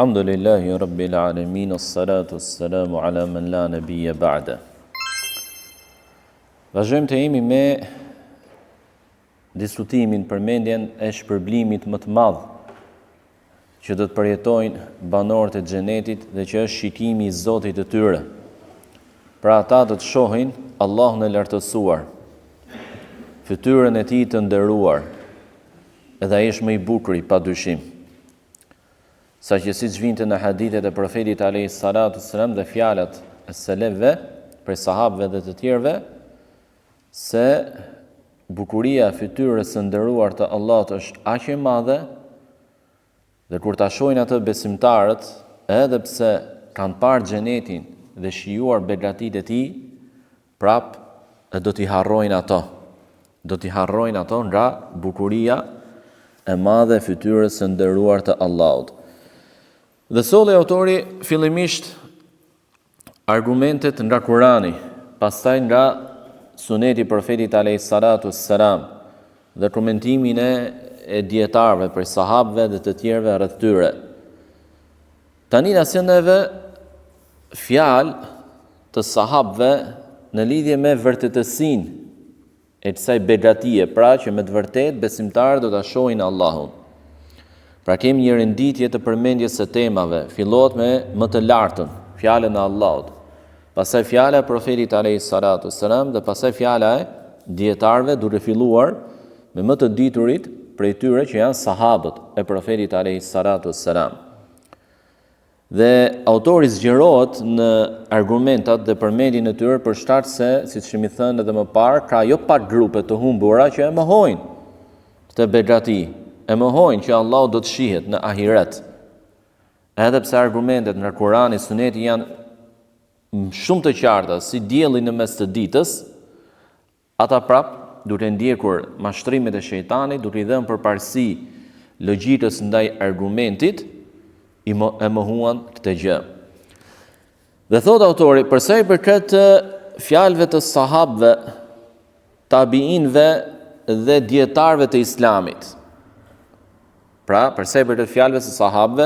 Alhamdulillahi Rabbil Alamin, as-salatu as-salamu ala man la nabiyya ba'da. Vazhdojmë të jemi me diskutimin përmendjen e shpërblimit më të madh që do të përjetojnë banorët e xhenetit dhe që është shikimi i Zotit të tyre. Pra ata do të shohin Allahun e lartësuar, fytyrën e tij të nderuar, edhe ai është më i bukuri padyshim. Sa që siç vinte në hadithet e profetit alayhis salatu wassalam dhe fjalat e selefëve, për sahabëve dhe të tjerëve, se bukuria e fytyrës së nderuar të Allahut është aq e madhe, dhe kur ta shohin atë besimtarët, edhe pse kanë parë xhenetin dhe shijuar begatitë e tij, prap do t'i harrojnë ato. Do t'i harrojnë ato nga bukuria e madhe e fytyrës së nderuar të Allahut. Dhe solli autori fillimisht argumentet nga Kurani, pastaj nga suneti profetit alayhis salatu wassalam dhe komentimin e dietarëve për sahabëve dhe të tjerëve rreth tyre. Tani na sjellëve fjalë të sahabëve në lidhje me vërtetësinë e kësaj begatie, pra që me të vërtetë besimtarët do ta shohin Allahun. Pra kemi një renditje të përmendjes së temave, fillohet me më të lartën, fjalën e Allahut, pastaj fjala e profetit alayhis salatu wassalam dhe pastaj fjala e dietarëve, duke filluar me më të diturit prej tyre që janë sahabët e profetit alayhis salatu wassalam. Dhe autori zgjerohet në argumentat dhe përmendjen e tyre për shkak se, siç kemi thënë edhe më parë, ka jo pak grupe të humbura që e mohojnë këtë begati, e mohojnë që Allah do të shihet në ahiret. Edhe pse argumentet nga Kurani, Suneti janë shumë të qarta, si dielli në mes të ditës, ata prap, duke ndjekur mashtrimet e shejtanit, duke i dhënë përparësi logjikës ndaj argumentit, e mohuan këtë gjë. Dhe thot autori, përsa i përket fjalëve të sahabëve, tabiinëve dhe dietarëve të Islamit. Pra, përsa i përket fjalëve të sahabëve,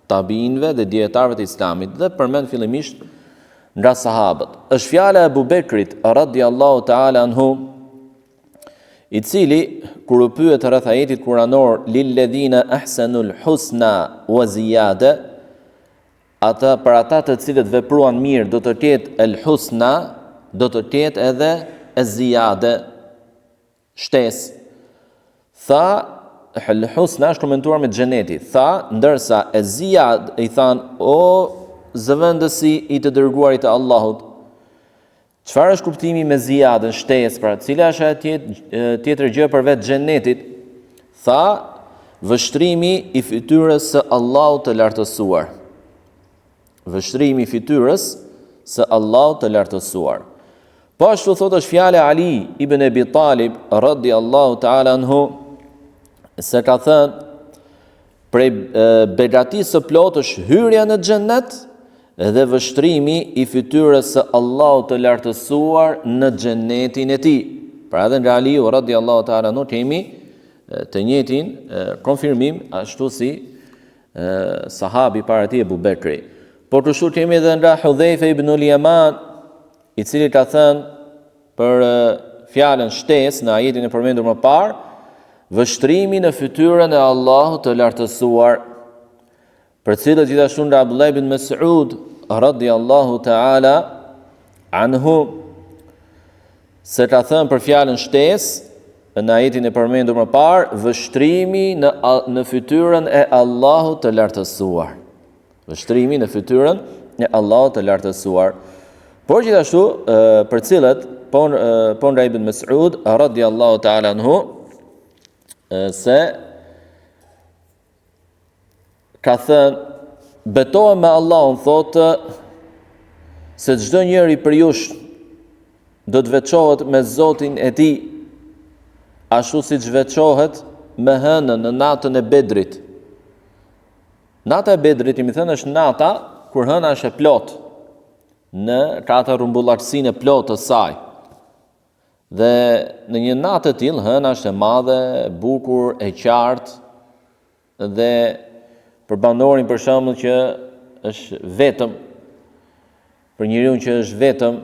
tabiinëve dhe dietarëve të Islamit, dhe përmend fillimisht nga sahabët. Është fjala e Abu Bekrit radhiyallahu ta'ala anhu, i cili kur u pyet rreth ajetit kuranor lilladhina ahsanul husna wa ziyada, ata për ata të cilët vepruan mirë do të ketë el husna, do të ketë edhe e ziyade, shtesë. Tha el husna është komentuar me xheneti. Tha, ndërsa e ziyad i than, o zëvendësi i të dërguarit të Allahut, çfarë është kuptimi me ziyadën, shtesë, pra cila është tjetër gjë përveç xhenetit? Tha, vështrimi i fytyrës së Allahut të lartësuar. Vështrimi i fytyrës së Allahut të lartësuar. Po ashtu thotë është fjala Ali ibn Abi Talib radhiyallahu ta'ala anhu, se ka thënë prej begatisë së plotë është hyrja në xhenet dhe vështrimi i fytyrës së Allahut të lartësuar në xhenetin e tij. Pra edhe nga Aliu radhiyallahu ta'ala anhu kemi të njëjtin konfirmim ashtu si sahabi para tij Abu Bekri. Por kështu kemi edhe nga Hudhaifa ibn al-Yaman, i cili ka thënë për fjalën shtesë në ajetin e përmendur më parë, vështrimi në fytyrën e Allahut të lartësuar, për cilët gjithashtu nga Abdullah ibn Mas'ud radhiyallahu ta'ala anhu, se ka thënë për fjalën shtesë në ajetin e përmendur më parë, vështrimi në fytyrën e Allahut të lartësuar. Vështrimi në fytyrën e Allahut të lartësuar. Por gjithashtu për cilët po nga Ibn Mas'ud radhiyallahu ta'ala anhu, se ka thënë, betohem me Allahun, thotë, se çdo njeri për jush do të veçohet me Zotin e tij, ashtu siç veçohet me hënën në natën e Bedrit. Nata e Bedrit, i më thënë, është nata kur hëna është e plot, ka atë rrumbullaqësinë e plotë të saj. Dhe në një natë të tillë hëna është e madhe, e bukur, e qartë, dhe për bandorin për shembull që është vetëm, për njeriu që është vetëm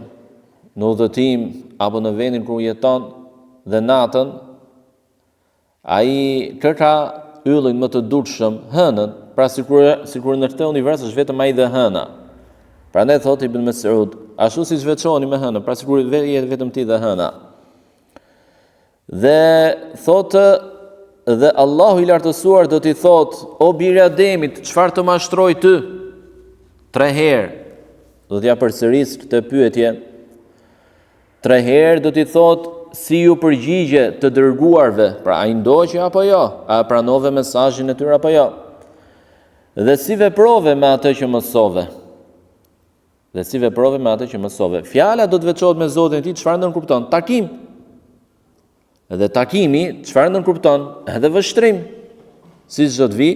në udhëtim apo në vendin ku jeton dhe natën, ai kërka yllin më të dukshëm, hënën, pra sikur në këtë univers është vetëm ai dhe hëna. Prandaj thotë Ibn Mas'ud, ashtu siç veçoni me hënën, pra sikur jetë vetëm ti dhe hëna. Dhe thotë dhe Allahu i lartësuar do t'i thotë, o biri i Ademit, çfarë të mashtroj ty? 3 herë do t'ja përsëris këtë pyetje. 3 herë do t'i thotë, si ju përgjigje të dërguarve, pra a i ndoqe apo jo, a pranove mesazhin e tyre apo jo, dhe si veprove me atë që mësove. Fjala do të veçohet me Zotin e tij, çfarë nënkupton? Takim. Dhe takimi, çfarë nënkupton? Edhe vështrim. Siç do të vi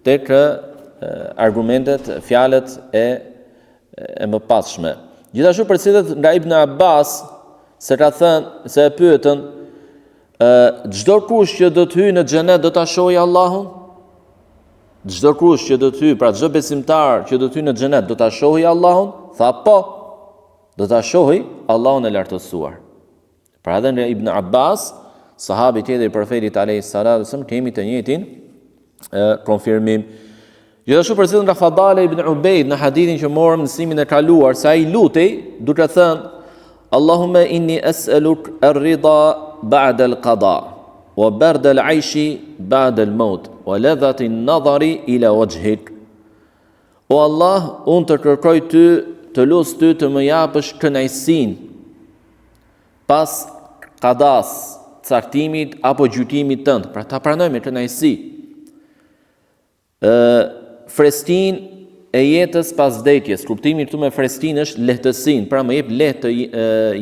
tek argumentet, fjalët e mëpasshme. Gjithashtu përcjellet nga Ibn Abbas se ka thënë, se e pyetën, çdo kush që do të hyjë në xhenet do ta shohë Allahun? Çdo kush që do të hyjë, pra çdo besimtar që do të hyjë në xhenet do ta shohë Allahun? Tha po, do ta shohë Allahun e lartësuar. Pra edhe në Ibn Abbas, sahabi tjetër i profetit alayhis salatu wasallam, kemi të njëjtin konfirmim. Gjithashtu përcjellet nga Fadale ibn Ubayd në hadithin që morëm mësimin e kaluar, se ai lutej duke thënë, Allahumma inni as'aluk ar-rida ba'da al-qada wa barda al-'ayshi ba'da al-maut wa ladhati an-nadhari ila wajhik. O Allah, unë të kërkoj ty, të lut ty të më japësh kënaqësinë pas qadas, caktimit apo gjykimit tënd, pra ta pranoj me kënaqësi. Frestin e jetës pas vdekjes. Kuptimi këtu me frestin është lehtësinë, pra më jep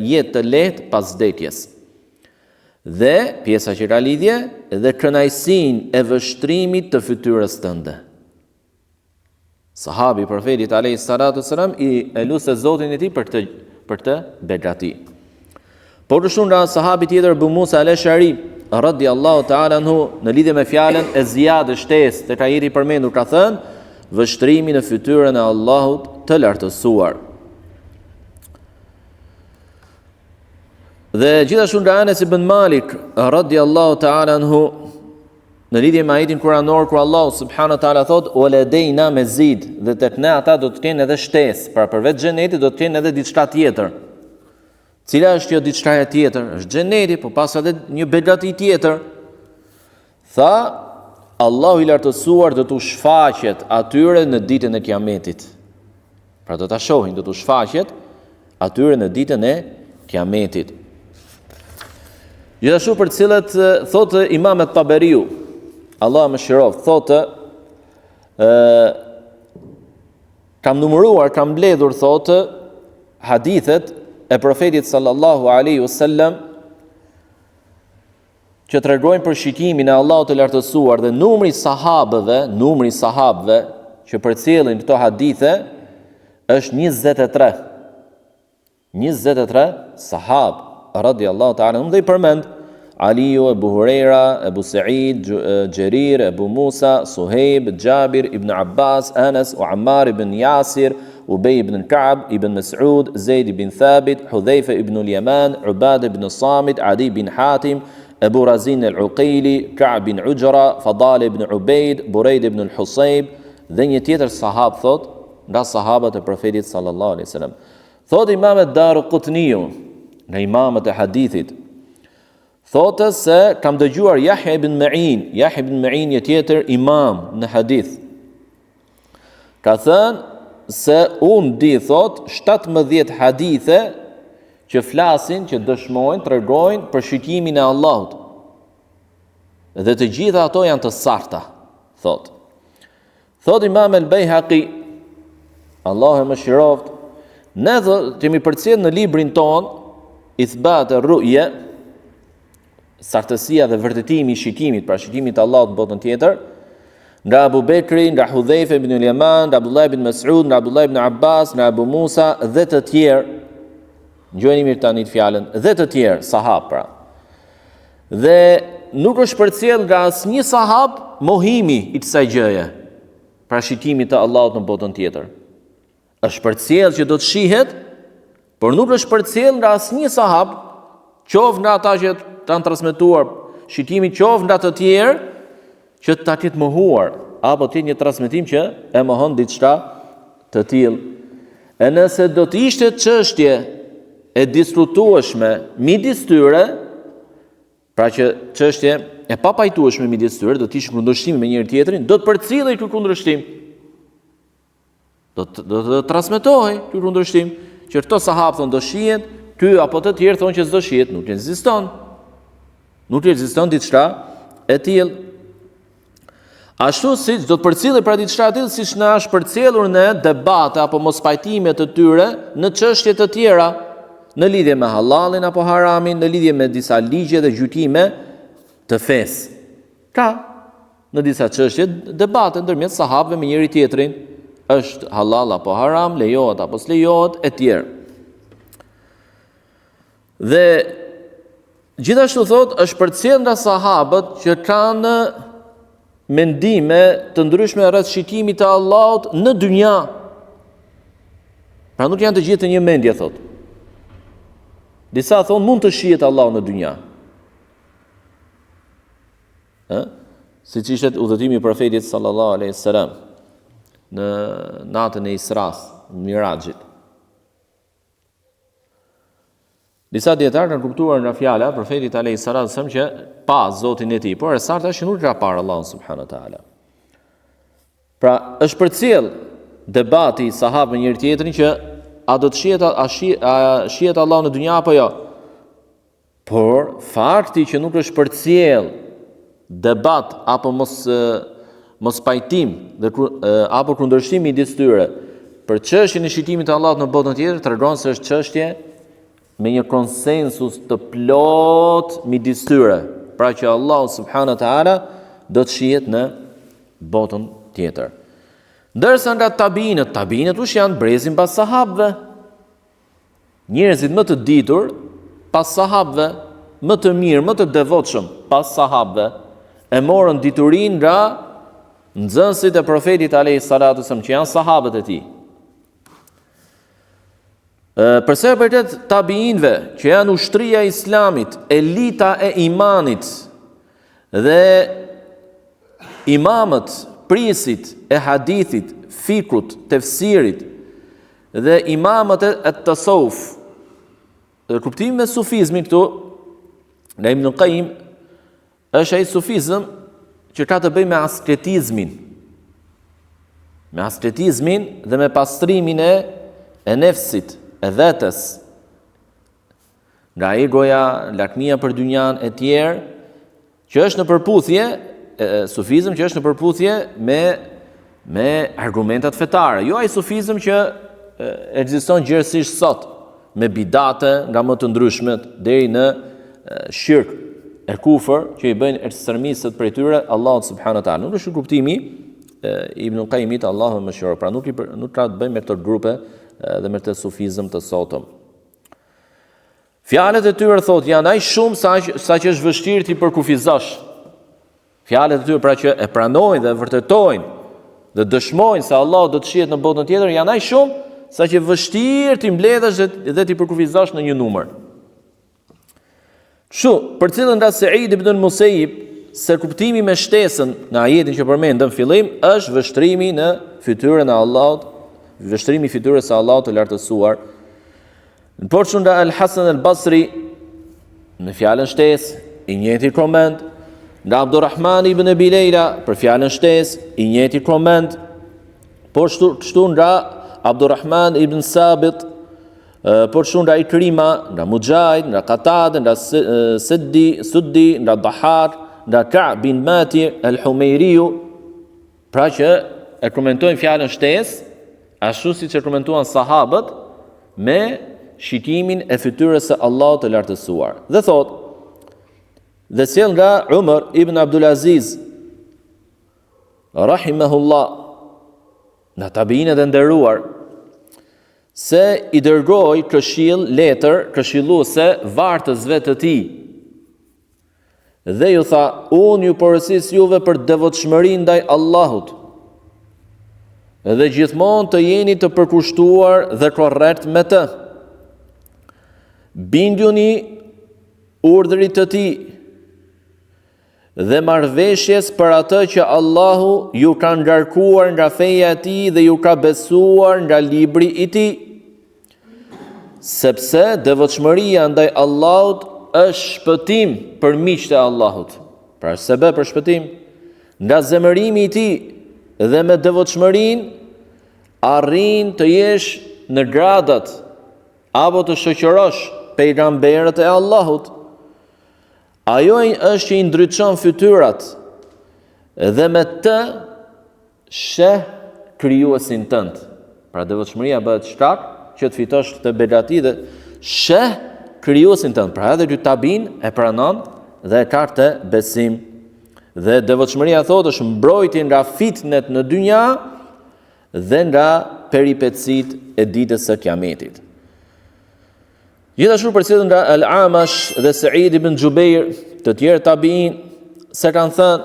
jetë të lehtë pas vdekjes. Dhe pjesa që ka lidhje, dhe kënaqësinë e vështrimit të fytyrës tënde. Sahabi i profetit alayhis salatu wasalam i lutse Zotin e tij për këtë begati. Por kështu nga sahabi tjetër Abu Musa al-Ash'ari radhiyallahu ta'ala anhu në lidhje me fjalën e Ziyad shtesë tek ai i përmendur ka thënë vështrimi në fytyrën e Allahut të lartësuar. Dhe gjithashtu nga Anas ibn Malik radhiyallahu ta'ala anhu në lidhje me ajetin kuranor kur Allahu subhanahu wa taala thot waladayna mazid, dhe tek ne ata do të kenë edhe shtesë, pra përveç xhenetit do të kenë edhe diçka tjetër. Cila është kjo diçka tjetër? Është xheneti, po pas edhe një begati tjetër. Tha, Allahu i lartësuar do t'u shfaqet atyre në ditën e Kiametit. Pra do ta shohin, do t'u shfaqet atyre në ditën e Kiametit. Gjithashtu për cilët thotë Imam at-Tabariu, Allah më shëroft, thotë kam numëruar, kam mbledhur, thotë, hadithet e profetit sallallahu alaihi wasallam që tregojnë për shikimin e Allahut të lartësuar, dhe numri sahabëve që përcjellin këto hadithe është 23. 23 sahab radhiyallahu ta'ala anhum, dhe i përmend Aliu, Abu Huraira, Abu Sa'id, Jarir, Abu Musa, Suhejb, Jabir, Ibn Abbas, Anas, Ammar ibn Yasir, Ubej ibn Ka'b, ibn Mas'ud, Zaid ibn Thabit, Hudhayfa ibn al-Yaman, Ubad ibn Samit, Adi ibn Hatim, Abu Razin al-Uqayli, Ka'b ibn Ujra, Fadal ibn Ubayd, Burayd ibn al-Husayb, dhe një tjetër sahab thot, nga sahabët e profetit sallallahu alaihi wasallam. Thot Imam ad-Darqutniu, nga imamët e hadithit, thotë se kam dëgjuar Yahya ibn Ma'in një tjetër imam në hadith. Ka thënë se unë di, thot, 17 hadithe që flasin, që dëshmojnë, tregojnë për shikimin e Allahut. Dhe të gjitha ato janë të sakta, thot. Thot Imam al-Baihaqi, Allah e mëshiroft, ne kemi përcjell në librin ton Ithbat ar-Ru'ya, saktësia dhe vërtetimi i shikimit, pra shikimit të Allahut në botën tjetër, nga Abu Bekri, nga Hudhayfa ibn al-Yaman, nga Abdullah ibn Mas'ud, nga Abdullah ibn Abbas, nga Abu Musa dhe të tjerë. Dëgjoni mirë tani fjalën, dhe të tjerë sahab, pra. Dhe nuk është përcjell nga asnjë sahab mohimi i kësaj gjëje. pra shitimit të Allahut në botën tjetër. Është përcjell që do të shihet, por nuk është përcjell nga asnjë sahab, qoftë nga ata që kanë transmetuar shitimin, qoftë nga të tjerë që ta ketë mohuar, apo të një transmetim që e mohon diçka të tillë. E nëse do të ishte çështje e diskutueshme midis tyre, pra që çështje e papajtueshme midis tyre, do të ishte kundërshtim me njëri tjetrin, do të përcillej ky kundërshtim. Do të transmetohej ky kundërshtim, që këto sahabë thonë do shihet, ky apo të tjerë thonë që s'do shihet, nuk ekziston. Nuk ekziston diçka e tillë. Ashtu siç do të përcillej pra diçka e tillë, siç na është përcjellur në debate apo mos pajtime të tyre në çështje të tjera, në lidhje me halalin apo haramin, në lidhje me disa ligje dhe gjykime të fesë. Ka në disa çështje debate ndërmjet sahabëve me njëri tjetrin, është halal apo haram, lejohet apo s'lejohet e tjerë. Dhe gjithashtu thot, është përcjell nga sahabët që kanë mendime të ndryshme rreth shitimit të Allahut në dynja. Pra nuk janë të gjithë të një mendje, thot. Disa thonë mund të shihet Allahu në dynja. Siç ishte udhëtimi i profetit sallallahu alaihi wasallam në natën e Isras, Mirajit. Disa dietarë kanë kuptuar nga fjala profetit alayhis salam që pa Zotin e tij, por e saktë është që nuk ka parë Allahun subhanahu wa taala. Pra është përcjell debati i sahabëve me njëri tjetrin që a do të shihet Allahu në dynja apo jo. Por fakti që nuk është përcjell debat apo mos pajtim apo kundërshtim midis tyre për çështjen e shitimit të Allahut në botën tjetër tregon se është çështje me një konsensus të plot midis tyre, pra që Allahu subhanahu wa taala do të shihet në botën tjetër. Ndërsa nga tabiinët kush janë brezin pas sahabëve, njerëzit më të ditur pas sahabëve, më të mirë, më të devotshëm pas sahabëve, e morën diturinë nga nxënësit e profetit alayhis salatu wasallam që janë sahabët e tij. Përse përtet tabiinëve, që janë ushtria e islamit, elita e imanit dhe imamët, prisit e hadithit, fikut, tefsirit dhe imamët e tasawuf. Kuptimi me sufizmin këtu, nga Ibn Qayyim, është ai sufizëm që ka të bëjë me asketizmin. Me asketizmin dhe me pastrimin e nefsit, e vetes, nga egoja, lakmia për dynjan e tjerë, që është në përputhje, sufizëm që është në përputhje me argumentat fetare. Jo ai sufizëm që ekziston gjithësisht sot, me bidate nga më të ndryshmet deri në shirk e kufër që i bëjnë ekstremistët prej tyre Allahut subhanahu wa taala. Nuk është kuptimi Ibn Qayyimit, Allahu më shëroj. Pra nuk ka të bëjë me këto grupe dhe me këtë sufizëm të sotëm. Fjalët e tyre thotë janë aq shumë sa që është vështirë ti përkufizosh. Fjalët e tyre pra që e pranojnë dhe vërtetojnë dhe dëshmojnë se Allahu do të shihet në botën tjetër janë aq shumë sa që vështirë ti mbledhesh dhe ti përkufizosh në një numër. Kështu, përcillen nga Sa'id ibn al-Musayyib se kuptimi me shtesën në ajetin që përmendëm fillim është vështrimi në fytyrën e Allahut, vështrimi i fytyrës së Allahut të lartësuar. Në porçun nga Al-Hasan al-Basri në fjalën shtesë i njëjti koment, nga Abdurrahman ibn Abi Layla për fjalën shtesë i njëjti koment, por kështu nga Abdurrahman ibn Sabit, por kështu nga Ikrima, nga Mujahid, nga Qatada, nga Suddi, nga Dahhak, nga Ka'b bin Mati al-Humairiu, pra që e komentojnë fjalën shtesë ashtu siç e komentuan sahabët me shitimin e fytyrës së Allahut të lartësuar. Dhe thot, dhe sjell nga Umar ibn Abdul Aziz rahimahullah, nga tabiinët e nderuar, se i dërgoi letër këshilluese vartësve të tij. Dhe ju tha, unë ju porësis juve për devotshmërinë ndaj Allahut. dhe gjithmonë të jeni të përkushtuar dhe korrekt me të. Binduni urdhrit të tij dhe marrveshjes për atë që Allahu ju ka ngarkuar nga feja e tij dhe ju ka besuar nga libri i tij. Sepse devotshmëria ndaj Allahut është shpëtim për miqtë e Allahut. Pra sebe për shpëtim nga zemërimi i tij dhe me devotshmërinë arrin të jesh në gradat apo të shoqërosh pejgamberët e Allahut. Ajo është që i ndriçon fytyrat dhe me të sheh krijuesin tënd. Pra devotshmëria bëhet shkak që të fitosh këtë begati dhe sheh krijuesin tënd. Pra edhe ky tabin e pranon dhe e ka këtë besim. Dhe devotshmëria thotë është mbrojtje nga fitnet në dynja dhe nga peripetësitë e ditës së Kiametit. Gjithashtu përcjellet nga Al-Amash dhe Sa'id ibn Jubair, të tjerë tabiin, se kanë thënë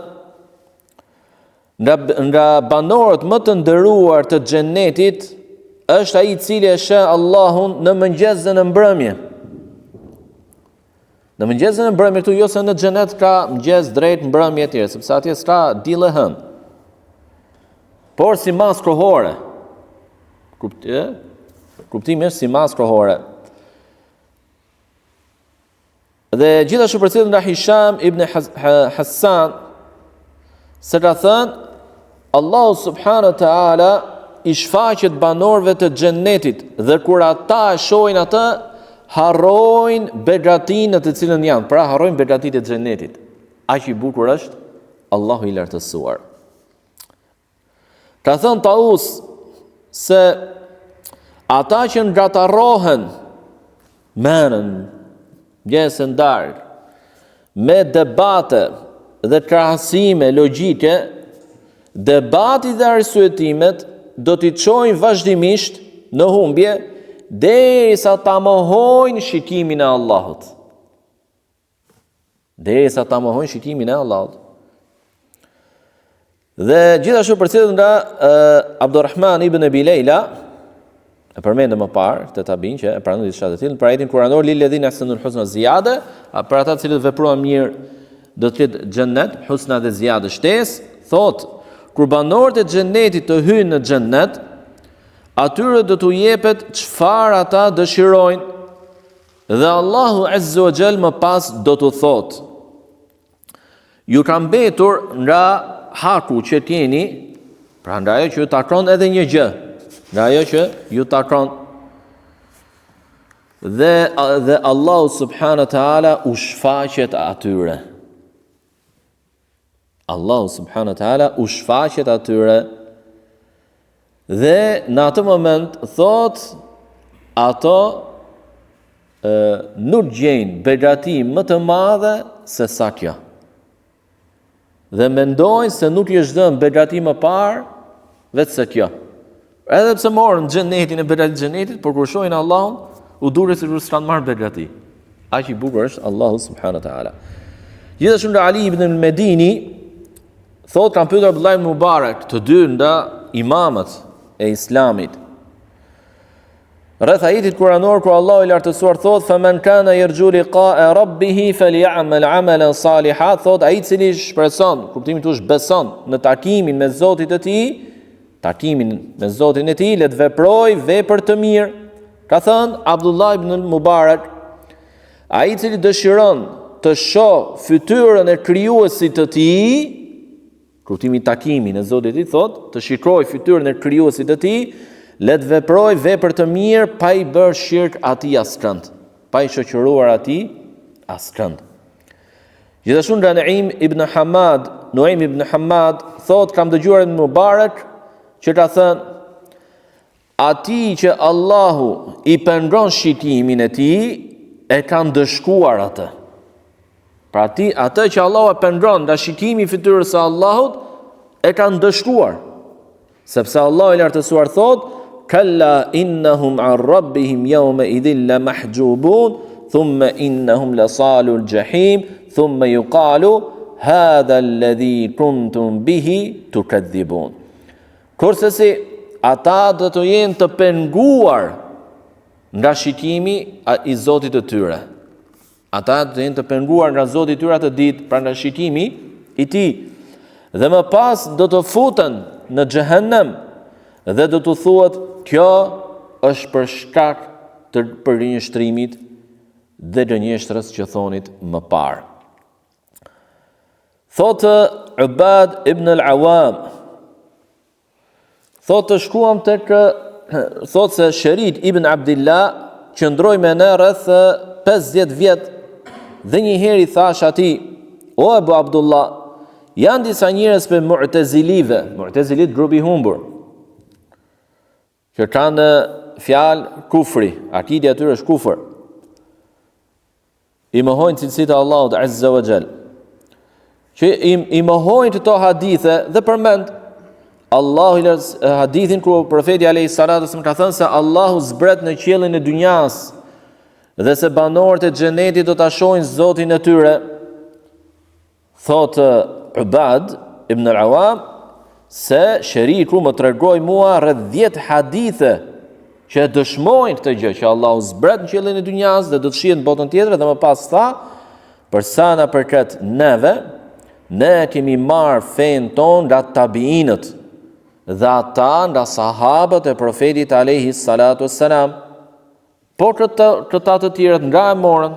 nga banorët më të nderuar të xhenetit është ai i cili e sheh Allahun në mëngjes dhe në mbrëmje. Në mëngjes dhe në mbrëmje këtu jo se në xhenet ka mëngjes drejt mbrëmje etj, sepse atje s'ka diell e hënë. Por si mas kohore. Kuptimi është si mas kohore. Dhe gjithashtu përcjellet nga Hisham ibn Hassan se ka thënë Allahu subhanahu wa taala i shfaqet banorëve të xhennetit dhe kur ata e shohin atë harrojnë begatinë të cilën janë, pra harrojnë begatitë e xhennetit. Aq i bukur është Allahu i lartësuar. Ka thënë Taus se ata që ngatarrohen merren gjesën darkë me debate dhe krahasime logjike, debati dhe arsyetimet do t'i çojnë vazhdimisht në humbje derisa ta mohojnë shikimin e Allahut. Derisa ta mohojnë shikimin e Allahut. Dhe gjithashtu përcjellet nga Abdurrahman ibn Abi Leila, e përmendëm më parë të tabin që e pranoi diçka të tillë, për ajetin kuranor lil ladhina ahsanul husna ziyada, për ata të cilët veprojnë mirë do të ketë xhennet, husna dhe ziyada shtesë, thotë kur banorët e xhennetit të hyjnë në xhennet, atyre do t'u jepet çfarë ata dëshirojnë dhe Allahu azza wa jall më pas do t'u thotë: ju ka mbetur nga haku që t'jeni, pra nga ajo që ju takon edhe një gjë, nga ajo që ju takon. Dhe Allahu subhanahu wa taala u shfaqet atyre. Allahu subhanahu wa taala u shfaqet atyre. Dhe në atë moment thot ato nuk gjejnë begati më të madhe se sa kjo. Dhe mendojnë se nuk i është dhënë begati më parë vetë se kjo. Edhe pse morën xhenetin e begatit xhenetit, por kur shohin Allahun, u duret se s'kan marrë begati. Aq i bukur është Allahu subhanahu wa taala. Gjithashtu nga Ali ibn al-Medini thot kanë pyetur Abdullah ibn Mubarak, të dy nga imamët e Islamit, rreth ajetit kuranor ku Allahu i lartësuar thot: "Faman kana yarju liqa'a rabbih falyamal 'amalan salihan", thot ai i cili shpreson, kuptimi i është beson në takimin me Zotin e tij, takimin me Zotin e tij, le të veproj vepër të mirë. Ka thënë Abdullah ibn Mubarak, ai i cili dëshiron të shoh fytyrën e krijuesit të tij, kuptimi i takimin e Zotit i thot, të shikoj fytyrën e krijuesit të tij, le të veproj vepër të mirë pa i bërë shirk atij askënd, pa i shoqëruar atij askënd. Gjithashtu nga Nuaim ibn Hamad thot kam dëgjuar ibn Mubarak që ka thënë: atij që Allahu i pengon shikimin e tij e kanë dëshkuar atë. Pra atë që Allahu e pengon nga shikimi i fytyrës së Allahut e kanë dëshkuar. Sepse Allahu i lartësuar thot: "Kalla innahum an rabbihim yawma idhil la mahjubun, thumma innahum la salul jahim, thumma yuqalu hadha alladhi kuntum bihi tukadhibun." Kurse si ata do të jenë të penguar nga shikimi i Zotit të tyre. Ata do të jenë të penguar nga Zoti i tyre atë ditë, pra nga shikimi i tij. Dhe më pas do të futen në xhehenem dhe do të thuhet kjo është për shkak të përrinjështrimit dhe gënjeshtrës që thonit më parë. Thotë Ubad ibn al-Awam, thotë shkuam thotë se Sherid ibn Abdillah qëndroi me ne rreth 50 vjet dhe një herë i thash atij: "O Abu Abdullah, janë disa njerëz për Mu'tazilive." Mu'tazilit grupi i humbur, që kanë fjalë kufri, akidi atyre është kufër. I mohojnë cilësitë e Allahut Azza wa Jall. Që i mohojnë këto hadithe dhe përmend Allahu hadithin ku profeti alayhi salatu wasallam ka thënë se Allahu zbret në qiellin e dynjas dhe se banorët e xhenetit do ta shohin Zotin e tyre. Thotë Ubad ibn al-Awam se sheriku më tregoi mua rreth 10 hadithe që dëshmojnë këtë gjë, që Allahu zbret në qiellin e dynjas dhe do të shihet në botën tjetër, dhe më pas tha: "Për sa na përket neve, ne kemi marrë fen ton nga tabiinët dhe ata nga sahabët e profetit alayhi salatu wassalam, por këta të tjerët nga e morën."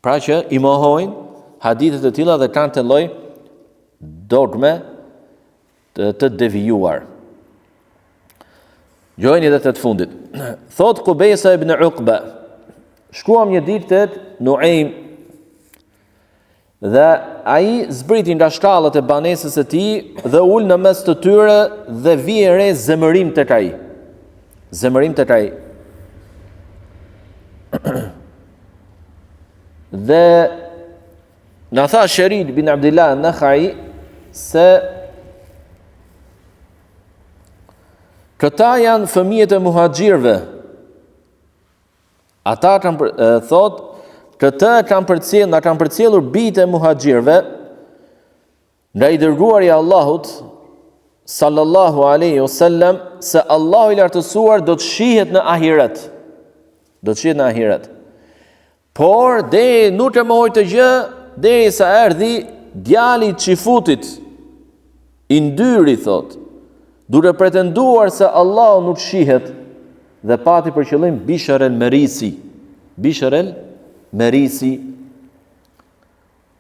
Pra që i mohojnë hadithet e tilla dhe kanë të lloj dogme të devijuar. Gjojni dhe të fundit. Thot Qubejsa ibn Uqba, shkuam një ditë të Nuaim dhe ai zbriti nga shkallët e banesës e tij dhe ul në mes të tyre dhe vije re zemërim tek ai. Zemërim tek ai. Dhe na tha Sherid bin Abdillah an-Nakhai se këta janë fëmijët e muhaxhirëve. Ata kanë thot, këta kanë përcjellur bijtë e muhaxhirëve nga i dërguari i Allahut sallallahu alaihi wasallam se Allahu i lartësuar do të shihet në ahiret. Do të shihet në ahiret. Por nuk e mohoi të gjë derisa erdhi djali i Qifutit, i ndyri, thot, duke pretenduar se Allahu nuk shihet, dhe pati për qëllim Bishr el-Merisi. Bishr el-Merisi.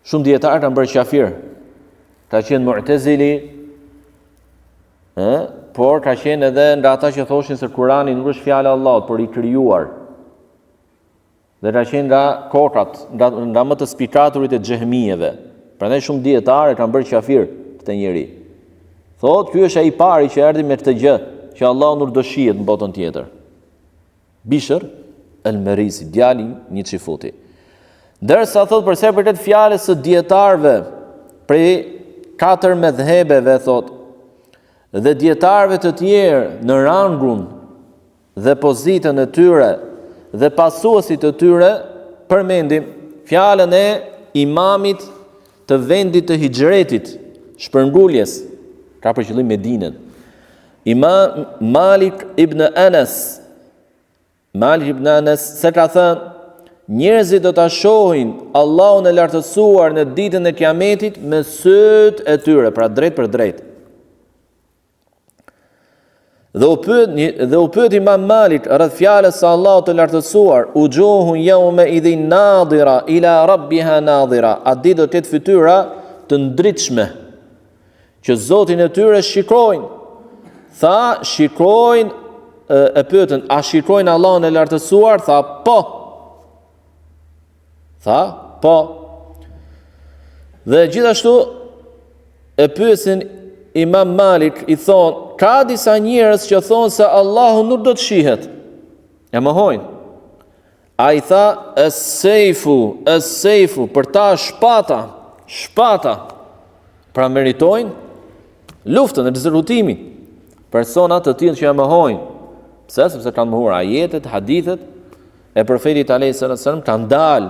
Shumë dietar kanë bërë qafir. Ka qenë Mu'tazili, por ka qenë edhe nga ata që thoshin se Kurani nuk është fjala e Allahut, por i krijuar. Dhe ka qenë nga kokrat, nga më të spikaturit e xehmijeve. Prandaj shumë dietarë kanë bërë qafir këtë njeri. Thotë, ky është ai i pari që erdhi me këtë gjë, që Allahu nuk do shihet në botën tjetër. Bishr el-Merisi, djali një Qifuti. Ndërsa thotë përse për këtë fjalës së dietarëve prej 4 medhhebeve, thotë, dhe dietarëve të tjerë në rangun dhe pozitën e tyre dhe pasuesit të tyre, përmendim fjalën e imamit të vendit të hijretit, shpërnguljes, ka për qëllim Medinën. Imam Malik ibn Anas, se ka thënë, njerëzit do ta shohin Allahun e lartësuar në ditën e Kiametit me syt e tyre, pra drejt për drejt. Dhe u pyet Imam Malik rreth fjalës së Allahut të lartësuar, ujuhun yawma idhin nadira ila rabbiha nadira, a ditë do të ketë fytyra të ndritshme që Zotin e tyre shikojnë. Tha, shikojnë, e pyetën, a shikojnë Allahun e lartësuar? Tha, po. Tha, po. Dhe gjithashtu e pyesin Imam Malik, i thonë, ka disa njerëz që thonë se Allahu nuk do të shihet. E mohojnë. A i tha, es-seifu, për ta shpata. Pra meritojnë luftën e zërutimin. Personat të tillë që e mohojnë. Pse? Sepse kanë mohuar ajetet, hadithet e profetit alayhis salam, kanë dalë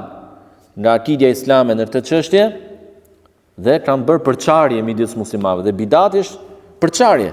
nga akidja islame në këtë çështje dhe kanë bërë përçarje midis muslimanëve. Dhe bidati është përçarje.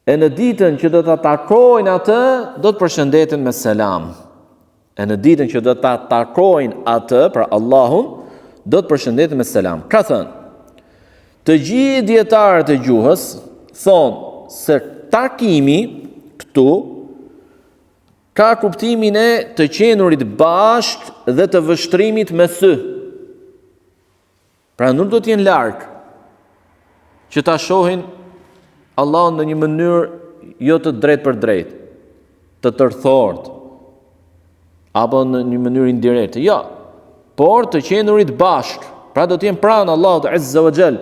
E në ditën që do të takojnë atë, do të përshëndeten me selam. E në ditën që do të takojnë atë, pra Allahun, do të përshëndeten me selam. Ka thënë, të gjithë dietarët e gjuhës thonë se takimi këtu ka kuptimin e të qenurit bashkë dhe të vështrimit me sy. Pra nuk do t'jenë larg që ta shohin Allahun në një mënyrë jo të drejtë për drejtë, të tërthort, apo në një mënyrë indirekte. Jo, por të qenurit bashkë. Pra do t'jenë pranë Allahut Azza wa Jall.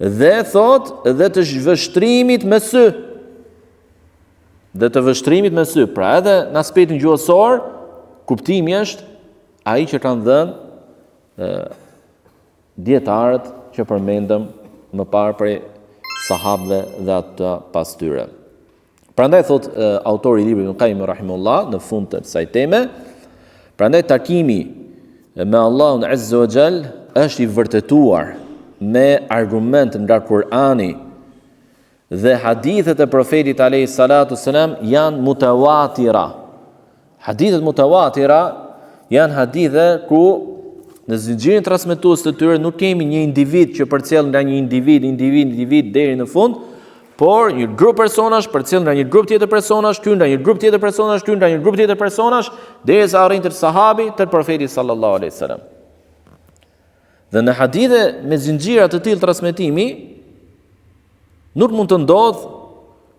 Dhe thot dhe të vështrimit me sy. Dhe të vështrimit me sy. Pra edhe në aspektin gjuhësor, kuptimi është ai që kanë dhënë dietarët që përmendëm më parë prej sahabëve dhe ata pas tyre. Prandaj thot autori i librit Ibn Qayyim rahimullah në fund të kësaj teme, prandaj takimi me Allahun Azza wa Jall është i vërtetuar me argument nga Kur'ani dhe hadithet e profetit alayhi salatu selam janë mutawatira. Hadithet mutawatira janë hadithe ku në zinxhirin transmetues të tyre nuk kemi një individ që përcjell nga një individ deri në fund, por një grup personash përcjell nga një grup tjetër personash, ky nga një grup tjetër personash, ky nga një grup tjetër personash, derisa arrin te sahabi, te profeti sallallahu alaihi wasallam. Dhe në hadithe me zinxhira të tillë transmetimi nuk mund të ndodh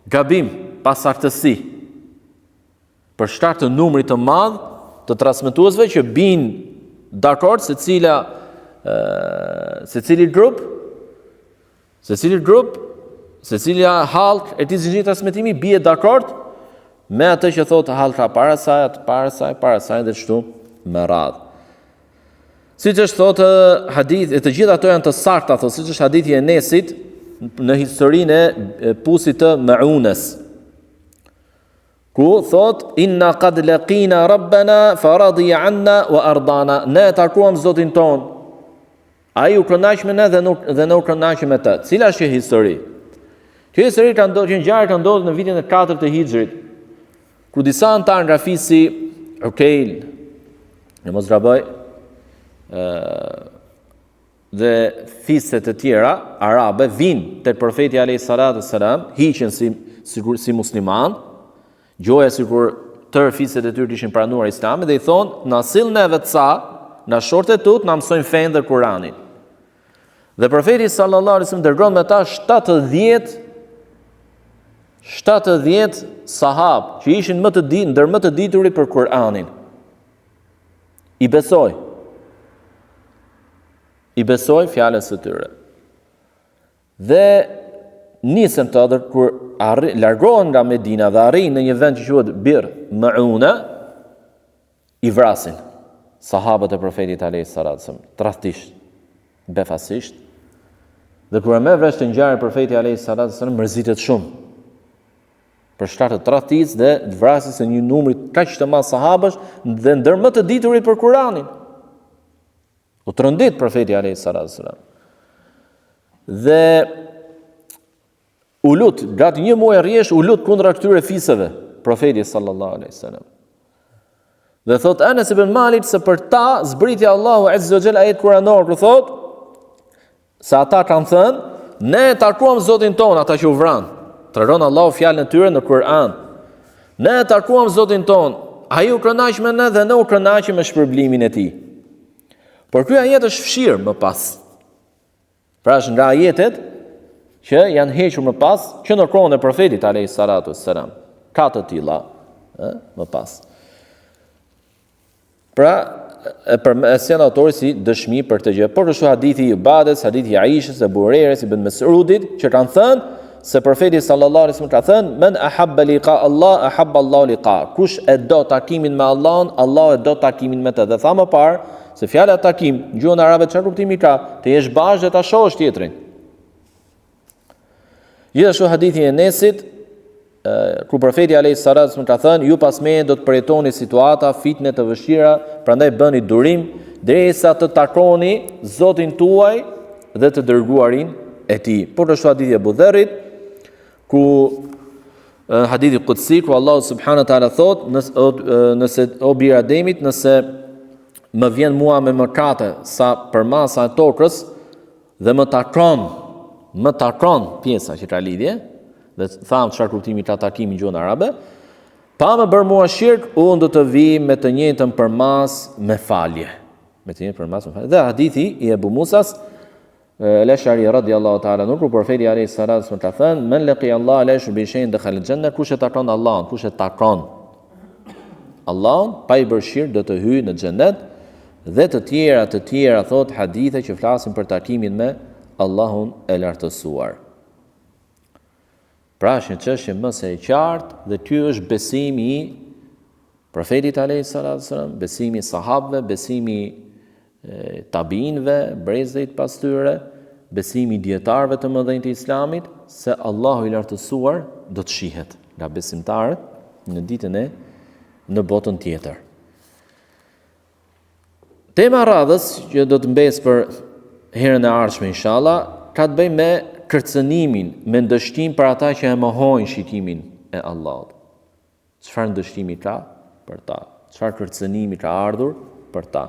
gabim pas saktësi. Për shkak të numrit të madh të transmetuesve që bin dakord se cili grup, se cila halk e ti zinxhirit transmetimi bie dakord me atë që thotë halka para saj dhe kështu me radhë. Siç është thotë hadith, të gjitha ato janë të sakta, thotë, siç është hadithi e Enesit në historinë e pusit të Maunes, ku thot inna qad laqina rabbana faradiya anna wa ardana, ne takuam Zotin ton, ai u kënaq me ne dhe ne u kënaqëm me të. Cila është kjo histori? Kjo histori ka ndodhur, një ngjarje ka ndodhur në vitin e 4 të Hijrit, ku disa antar nga fisi Ukail, në mos gaboj, dhe fiset e tjera arabe vinë tek profeti alayhi salatu selam, hiqen si musliman, gjoja sikur tërë fiset e tyre ishin pranuar Islamin dhe i thonë, na sill neve ca, na shortet tut, na mësojnë fenë dhe Kur'anin. Dhe profeti sallallahu alaihi wasallam dërgon me ta 70 sahab që ishin ndër më të diturit për Kur'anin. I besoj fjalës së tyre. Dhe nisën të adër kur largohen nga Medina dhe arrin në një vend që quhet Bir Mauna, i vrasin sahabët e profetit alayhi salatu wasallam, tradhtisht, befasisht. Dhe kur e merr vesh të ngjarje profeti alayhi salatu wasallam, mërzitet shumë për shkak të tradhtisë dhe vrasjes së një numri kaq të madh sahabësh dhe ndër më të diturit për Kur'anin. U trondit profeti alayhi salatu wasallam. Dhe u lut, gati një muaj rrjesh, u lut kundra këtyre fisëve, profeti sallallahu alaihi wasallam. Dhe thot Anas ibn Malik se për ta zbriti Allahu Azza wa Jalla ajet kuranor, ku thot se ata kanë thënë, ne takuam Zotin ton, ata që u vran. Tregon Allahu fjalën e tyre në Kur'an. Ne takuam Zotin ton, ai u kënaq me ne dhe ne u kënaqim me shpërblimin e tij. Por ky ajet është fshirë më pas. Pra është nga ajetet që janë hequr më pas, që në kohën e profetit alayhi salatu wassalam. Ka të tilla, më pas. Pra, e sjell autori si dëshmi për të gjë. Por kështu hadithi i Ubadës, hadithi i Aishës, e Buhariut, ibn Mas'udit, që kanë thënë se profeti sallallahu alaihi wasallam ka thënë, "Men ahabba liqa Allah, ahabba Allahu liqa." Kush e do takimin me Allahun, Allah e do takimin me të. Dhe tha më parë se fjala takim, në gjuhën arabe çfarë kuptimi ka? Të jesh bashkë dhe ta shohësh tjetrin. Gjithashtu hadithi e Enesit, ku profeti alayhi salatu wasallam ka thënë, ju pas meje do të përjetoni situata, fitne të vështira, prandaj bëni durim derisa të takoni Zotin tuaj dhe të dërguarin e tij. Por ashtu hadithi e Abu Dharrit, ku hadithi qudsi ku Allahu subhanahu wa taala thot, nëse o bir Ademit, nëse më vjen mua me mëkate sa për masa e tokës dhe më takon pjesa që ka lidhje, dhe tham çfarë kuptimi ka takimi gjuhën arabe, pa më bërë mua shirk, unë do të vi me të njëjtën përmas me falje. Dhe hadithi i Ebu Musas Al-Ash'ari radhiyallahu ta'ala anhu, profeti alayhi salatu wasallam ka thënë: "Men laqiya Allah la yushrik bi shay'in dakhala al-janna", kush e takon Allahun, kush e takon Allahun pa i bërë shirk do të hyjë në xhennet, dhe të tjera thot hadithe që flasin për takimin me Allahun e lartësuar. Pra është një çështje më së qartë dhe ky është besimi i profetit alayhi salatu wasallam, besimi i sahabëve, besimi tabiinëve, brezërit pas tyre, besimi i dietarëve të mëdhenj të Islamit, se Allahu i lartësuar do të shihet nga besimtarët në ditën e në botën tjetër. Tema radhës që do të mbes për herën e ardhshme inshallah ka të bëjë me kërcënimin, me ndështim për ata që e mohojnë shikimin e Allahut. Çfarë ndështimi ka për ta? Çfarë kërcënimi ka ardhur për ta?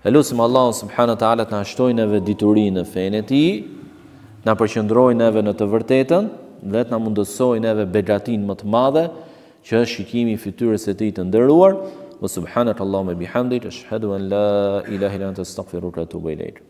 Elusim Allahun subhanahu wa taala të na shtojë neve diturinë në fenë e tij, na përqendrojë neve në të vërtetën dhe të na mundësojë neve begatinë më të madhe që është shikimi i fytyrës së tij të nderuar. Wa subhanakallahumma bihamdik ashhadu an la ilaha illa anta astaghfiruka wa atubu ilayk.